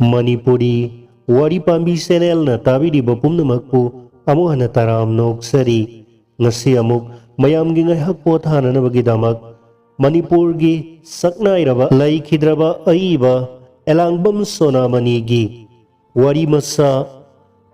Manipuri Wari Pambi Channel na tabidi bapumnamakpu amo hana taram noksari ngasi amuk mayam gi ngai hakpo thana na bagidamak Manipur gi saknairaba laikhidraba aiba elangbam sonamani gi wari masa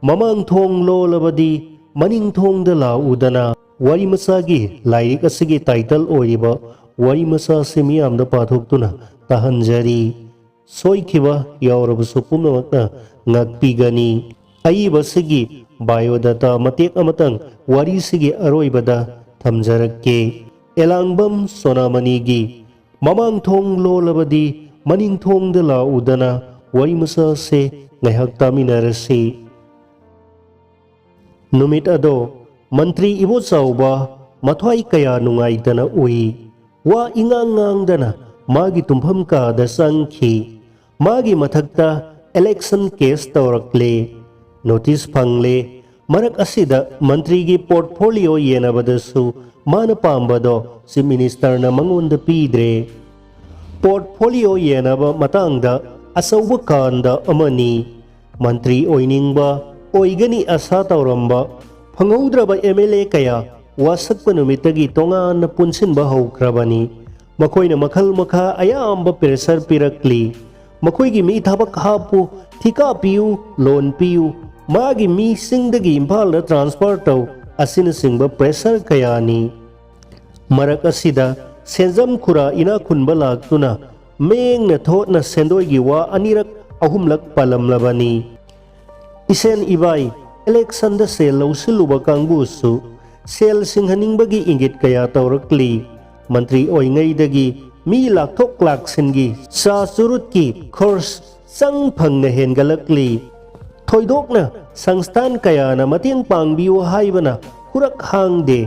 mamang thong lo labadi maning thong da la udana wari masa gi lairik asigi title oiba wari masa semiyam da pathok tuna tahanjari soikiba yaurabusu pumnamakna ngakpigani aiba sigi biodata matek amatang wari sigi aroibada thamjarakke elangbam sonamani gi mamang thong lo labadi maning thong da la udana wari masa se ngaihak taminarasi numit ado mantri ibo chauba mathwai kaya nungaidana ui wa ingangang dana magi tumpham ka da sangkhi magi mathakta election case tawrakle notice phangle marak asida mantri gi portfolio yenabadasu mana pambado si minister na mangonda pidre portfolio yenaba matangda asauba kanda amani mantri oiningba oigani asa tawramba phangaudraba MLA kaya wasakpa numitagi tongan na punsinba haukrabani makoina makhal makha ayamba pressure pirakli makoigi mi thabak hapu thika piu loan piu magi mi singdagi impal da transfer taw asina singba pressure kayani marak asida senjam khura ina khunba laktuna meng na thot na sendoi gi wa anirak ahumlak palamlabani isen ibai election da sel lausiluba kangbusu sel singhaningbagi ingit kaya tawrakli mantri oingaidagi mi lakthok laksingi sa surut ki course sang phangna hengalakli thoidokna sangstan kaya na mating pangbiu haibana hurak hangde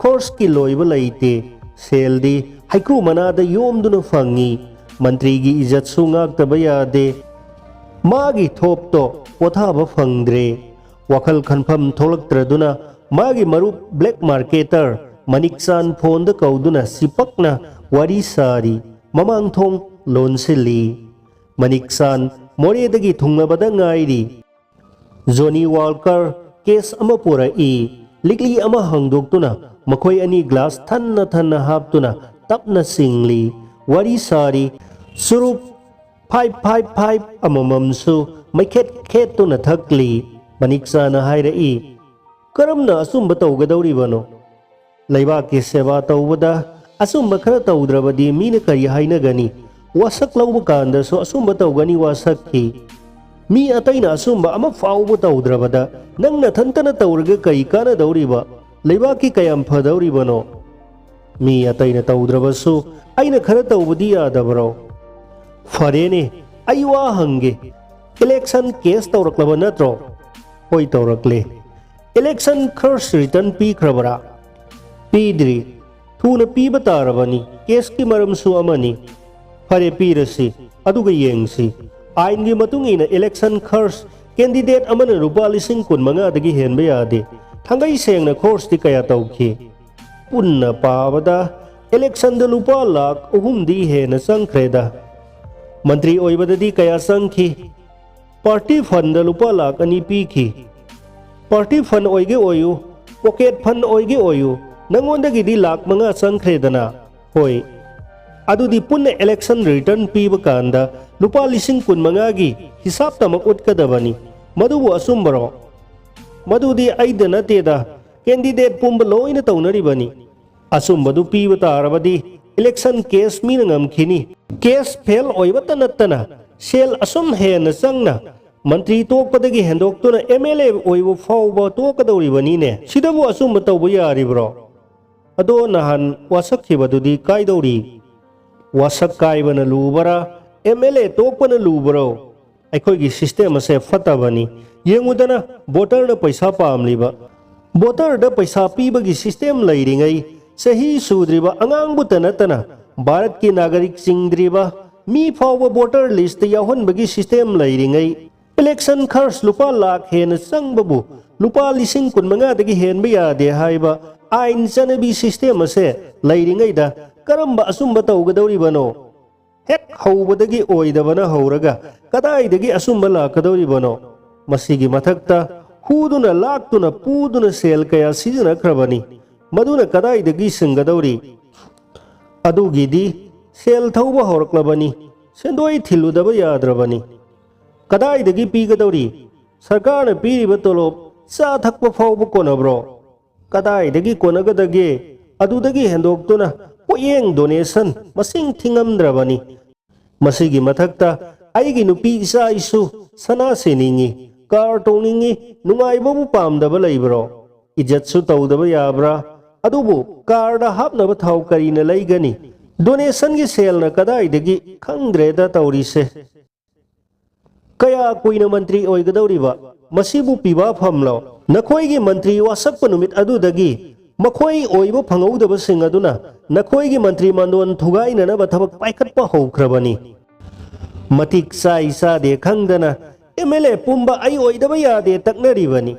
course ki loiba laite seldi haikru manada yomduna fangi mantri gi ijat sungak tabayade magi thopto pothaba phangdre wakhal khanpham tholak magi marup black marketer maniksan phone da kauduna sipakna wari sari mamang thong lonsili maniksan moredagi thungnabada ngairi Johnny Walker case ama pura likli ama hangdoktuna makhoi ani glass thanna haptuna tapna singli wari sari surup 555 amamamsu maikhet khetuna thakli maniksana hairai karamna asumba tawgadawribano laibaki seba tawbada asumba khara tawdrabadi mina kari hainagani wasak lawba kanda so asumba tawgani wasakki mi ataina asumba ama fawba tawdrabada nangna thantana tawrga kai kana dawriba laibaki kayam phadawribano mi ataina tawdrabasu aina khara tawbadi yadabro farene aiwa hange election case tawraklaba natro hoi tawrakle election curse return pi khrabara pidri thuna piba tarabani case ki maram su amani fare pirasi aduga yengsi ain gi matungina election curse candidate amana rupa lising kun manga dagi henba yade thangai sengna course ti kaya tawki punna pawada election da lupa lak uhum di hena sangkreda mantri oibadadi kaya sangki party fund da lupa lak ani piki party fund oige oyu pocket fund oige oyu nangondagi di lak manga sangkredana hoi adudi punna election return piba kanda lupa lising kun mangagi hisab tamak utkadabani madubu asumbaro madudi aidana teda candidate pumba loina tawnaribani asumbadu piba tarabadi election case minangam khini case fail oibata nattana sel asum hena sangna mantri tokpadagi hendoktuna MLA oibu fawba tokadawribani ne sidabu asumba tawba yaribro ado nahan wasak khibadudi kaidawri wasak kaibana lubara MLA tokpana lubaro aikhoigi system ase fatabani yengudana voter da paisa pamliba voter da paisa pibagi system lairingai sahi sudriba angangbu tanatana bharat ki nagarik singdriba mi fawba voter list yahonbagi system lairingai election khars lupa lakh hen sangbabu lupa lising kun manga dagi hen ba yade haiba ain chanabi system ase lairingai da karamba asumba tawgadawri bano हेक हौबदगी ओइदबना हौरगा कदाइदगी असुम्बा लाकदौरिबनो मसिगी मथक्ता हुदुना लाक्तुना पूदुना cell कया सिजनख्रबनी मदुना कदाइदगी सिंगदौरी अदुगिदी cell थौबा हौरक्लबनी सेंदोई थिल्लुदबा याद्रबनी कदाइदगी पीगदौरी सरकार ने पीरिबा तोलोब चा thukpa फाउबा कोनब्रो कदाइदगी कोनगदगे अदुदगी हेंदोक्तुना पोयेंग donation मसिंग थिंगमद्रबनी मसिगी मथक्ता आइगी नुपी इसा इसु सना सेनिंगी car तोनिंगी नुंगाइबबु पामदबा लैब्रो इज्जतसु तौदबा याब्रा अदुबु कारदा हापनबा थाउ Kareena लैगनी donation की सेलना कदाइदगी खंग्रेदा तौरीसे कया कुइना मंत्री ओइगदौरिबा मसिबु पिबा फमलो नखोइगी मंत्री वासक्प नुमित अदुदगी मखोई ओइबा फंगौदबा सिंग अदुना नखोइगी मंत्री मंडोन थुगाइननबा थबक पाइखटपा हौख्रबनी मतिक साइ सादे खंगदना एमएलए पुंबा आई ओइदबा यादे तकनरिबनी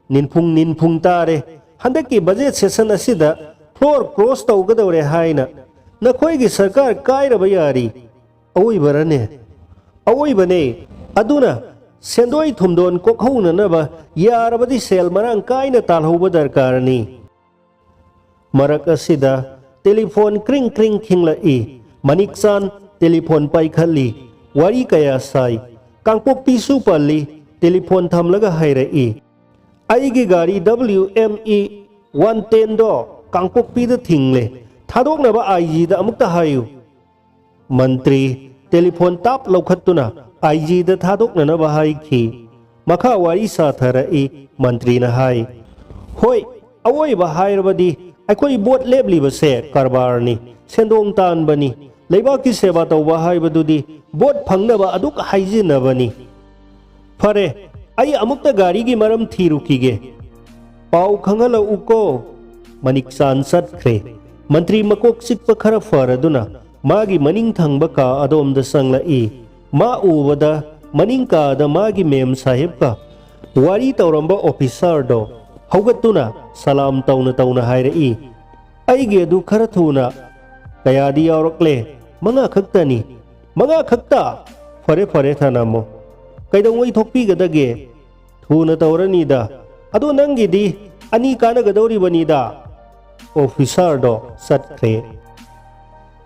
निनफुंग तारे हंदकी बजेट सेशन असिदा फ्लोर क्रॉस तौगदौरे हाइना नखोइगी सरकार कायरबा यारी अवोइबरने अवोइबने अदुना सेंदोई थुमदोन कोखौननबा यारबदी सेल मरांग कायना तालहौबा दरकारनी मरक असिदा टेलीफोन क्रिंग क्रिंग खिंगलाई मनिकसान टेलीफोन पाइखली वारी कया साई कांगपोक्पीसु पल्ली टेलीफोन थमलगा हाइरई आइगी गाड़ी WME 110 दो कांगपोक्पीदा थिंगले थादोकनबा IG दा अमुक्ता हायु मंत्री टेलीफोन ताप लौखत्तुना IG दा थादोकननबा हाइखी मखा वारी साथरई मंत्री न हाय होय अवोइबा हायरबदी अखोई बोट लेबलीबसे कारबारनी सेंदोंग तानबनी लेबाकी सेवा तौबा हाइबदुदी बोट फंगनबा अदुक हाइजिनबनी फरे आई अमुक्ता गाड़ी की मरम थीरुकीगे पाउ खंगल उको मनिकसान सत्ख्रे मंत्री मकोक सिक्प खर फरदुना मागी मनिंग थंगबा का अदोमदा संगलाई मा उबदा मनिंग का दा मागी मेम साहिब का वारी तौरंबा ऑफिसर दो हौगतुना सलाम तौना तौना हायरई आइगे अदु खर थुना कयादी यावरक्ले मंगा खक्तनी मंगा खक्ता फरे फरे थानामो कैदंगोई थोकपीगदगे थुना तौरनीदा अदु नंगिदी अनि कानगदौरिबनीदा ऑफिसर दो सत्ख्रे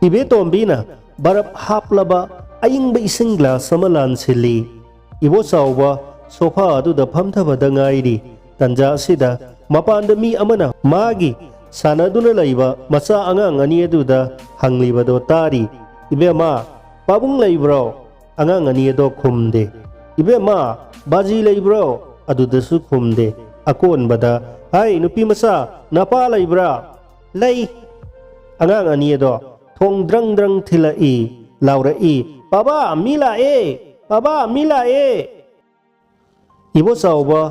इबे तोंबीना बरफ हापलबा अयिंग इसिंग ग्लास अमा लानसिली इबो चावबा सोफा अदुदा फमथबदा ngairi तंजा सिदा मपान मी अमना मागी सानदुना लैबा मचा अंगांग अनि अदुदा हंगलिबदो तारी इबेमा पाबुंग लैब्रो अंगांग अनि अदो खुमदे इबेमा बाजी लैब्रो अदुदसु खुमदे अकोनबदा हाय नुपी मचा नपा लैब्रा लै अंगांग अनि अदो थोंग द्रंग द्रंग थिलाई लाउरई बाबा मिला ए इबो चावबा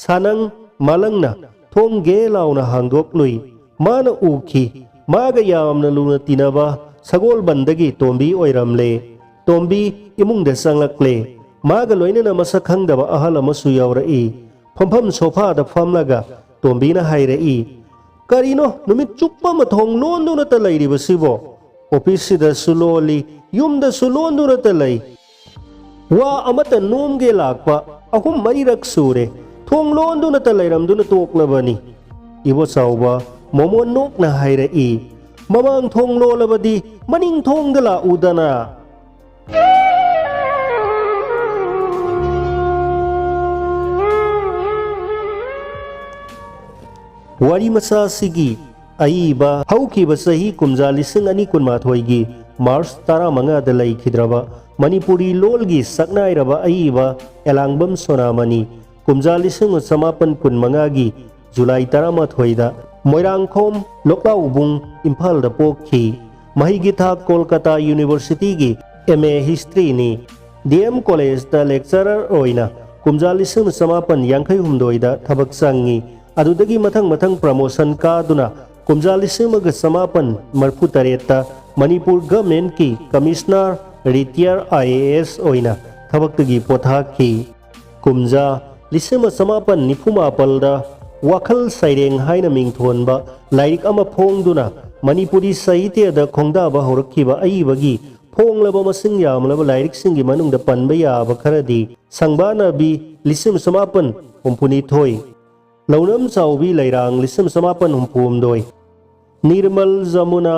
सानंग मालंगना थोंग गे लाउना हांगदोक लुई माना उखी मागा यामना लुना तिनबा सगोल बंदगी तोंबी ओइरमले तोंबी इमुंग दे संगलक्ले मागा लोइनना मसा खंगदबा अहल अमसु यावरई फमफम सोफा दा फमलगा तोंबीना हाइरई करिनो नुमित चुप्पा मथोंग लोंदुना त लैरिबसिबो ऑफिस सिदा सुलोली युमदा सुलोंदुना त लै वा अमत नोमगे लाकपा अहुम मरिरक सूरे थोंग लोंदुना त लैरमदुना तोकलबनी इबो चावबा मोमो नोकना हाइरई ममांग थोंग लोलबदी मनिंग थोंग दला उदना वारी मसा सिगी अईबा हौकीबा सही कुमजा लिसिंग अनि कुनमाथोइगी मार्च 15 दा लैखिद्रबा मणिपुरी लोलगी सकनाइरबा अईबा एलांगबम सोनामनी कुमजा लिसिंग समापन कुनमंगागी जुलाई 18 दा मोइरांगखोम लोकलाउबुंग इम्फाल दा पोखी महिगिथा कोलकाता यूनिवर्सिटी की MA हिस्ट्री नि DM कॉलेज दा लेक्चरर ओइना कुमजा लिसिंग समापन 56 दा थबक संगी अदुदगी मथंग मथंग प्रमोशन कादुना कुमजा लिसिंग समापन 43 मणिपुर गवर्नमेंट की कमिश्नर रिटायर IAS ओइना थबक्तगी पोथाखी कुमजा लिसिंग समापन 94 वाखल साइरेंग हाइना मिंगथोनबा लाइरिक अमा फोंगदुना मणिपुरी साहित्य दा खोंदाबा होरखिबा अईबगी ꯐꯣꯡꯂꯕ ꯃꯁꯤꯡ ꯌꯥꯝꯂꯕ ꯂꯥꯏꯔꯤꯛꯁꯤꯡꯒꯤ ꯃꯅꯨꯡꯗ ꯄꯟꯕ ꯌꯥꯕ ꯈꯔꯗꯤ ꯁꯪꯕꯥꯅꯕꯤ 1862, ꯂꯧꯅꯝ ꯆꯥꯎꯕꯤ ꯂꯩꯔꯥꯡ 1869, ꯅꯤꯔꯃꯜ ꯖꯃꯨꯅꯥ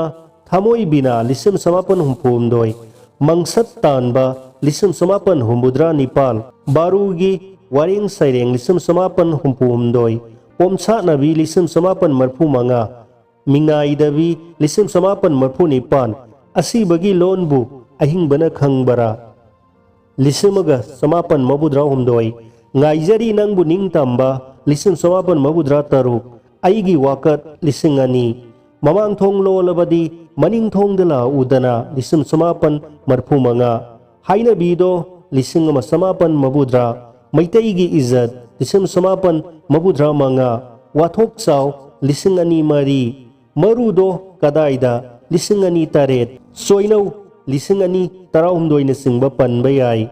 ꯊꯥꯃꯣꯏꯕꯤꯅꯥ 1869, ꯃꯪꯁꯠ ꯇꯥꯟꯕ 1869, ꯕꯥꯔꯨꯒꯤ ꯋꯥꯔꯦꯡ ꯁꯩꯔꯦꯡ 1869, ꯄꯣꯝꯁꯥꯠꯅꯕꯤ 1865, ꯃꯤꯉꯥꯏꯗꯕꯤ 1867, ꯑꯁꯤꯕꯒꯤ ꯂꯣꯟꯕꯨ ꯑꯍꯤꯡꯕꯅ ꯈꯪꯕꯔꯥ 1867, ꯉꯥꯏꯖꯔꯤ ꯅꯪꯕꯨ ꯅꯤꯡꯇꯝꯕ 1867, ꯑꯩꯒꯤ ꯋꯥꯀꯠ 2000, ꯃꯃꯥꯡꯊꯣꯡ ꯂꯣꯜꯂꯕꯗꯤ ꯃꯅꯤꯡꯊꯣꯡꯗ ꯂꯥꯛꯎꯗꯅ 1865, ꯍꯥꯏꯅꯕꯤꯗꯣ 1870, ꯃꯩꯇꯩꯒꯤ ꯏꯖꯠ 1865, ꯋꯥꯊꯣꯛ ꯆꯥꯎ 2002, ꯃꯔꯨꯗꯣ ꯀꯗꯥꯏꯗ 2008, ꯁꯣꯏꯅꯧ 2019ꯅꯆꯤꯡꯕ ꯄꯟꯕ ꯌꯥꯏ꯫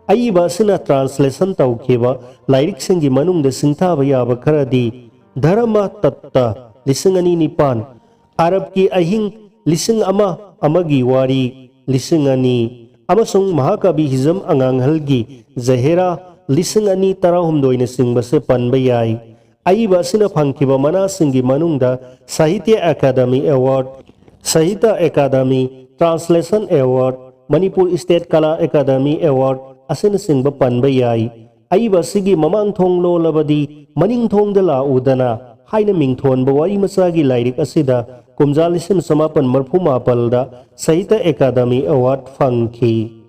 ꯑꯏꯕ ꯑꯁꯤꯅ ꯇ꯭ꯔꯥꯟꯁꯂꯦꯁꯟ ꯇꯧꯈꯤꯕ ꯂꯥꯏꯔꯤꯛꯁꯤꯡꯒꯤ ꯃꯅꯨꯡꯗ ꯁꯤꯡꯊꯥꯕ ꯌꯥꯕ ꯈꯔꯗꯤ ꯙꯔꯃ ꯇꯠꯇ 2009, ꯑꯔꯕꯀꯤ ꯑꯍꯤꯡ 1001ꯒꯤ ꯋꯥꯔꯤ 2000, ꯑꯃꯁꯨꯡ ꯃꯍꯥꯀꯕꯤ ꯍꯤꯖꯝ ꯑꯉꯥꯡꯍꯜꯒꯤ ꯖꯍꯦꯔꯥ 2018ꯅꯆꯤꯡꯕꯁꯦ ꯄꯟꯕ ꯌꯥꯏ꯫ ꯑꯏꯕ ꯑꯁꯤꯅ ꯐꯪꯈꯤꯕ ꯃꯅꯥꯁꯤꯡꯒꯤ ꯃꯅꯨꯡꯗ Sahitya Akademi award, Sahitya Akademi, translation award, Manipur state Kala Akademi award ꯑꯁꯤꯅꯆꯤꯡꯕ ꯄꯟꯕ ꯌꯥꯏ꯫ ꯑꯏꯕ ꯑꯁꯤꯒꯤ ꯃꯃꯥꯡꯊꯣꯡ ꯂꯣꯜꯂꯕꯗꯤ ꯃꯅꯤꯡꯊꯣꯡꯗ ꯂꯥꯛꯎꯗꯅ ꯍꯥꯏꯅ ꯃꯤꯡꯊꯣꯟꯕ ꯋꯥꯔꯤ ꯃꯆꯥꯒꯤ ꯂꯥꯏꯔꯤꯛ ꯑꯁꯤꯗ ꯀꯨꯝꯖꯥ 1867ꯗ ꯁꯥꯍꯤꯇ꯭ꯌ ꯑꯦꯀꯥꯗꯃꯤ ꯑꯦꯋꯥꯔꯗ ꯐꯪꯈꯤ꯫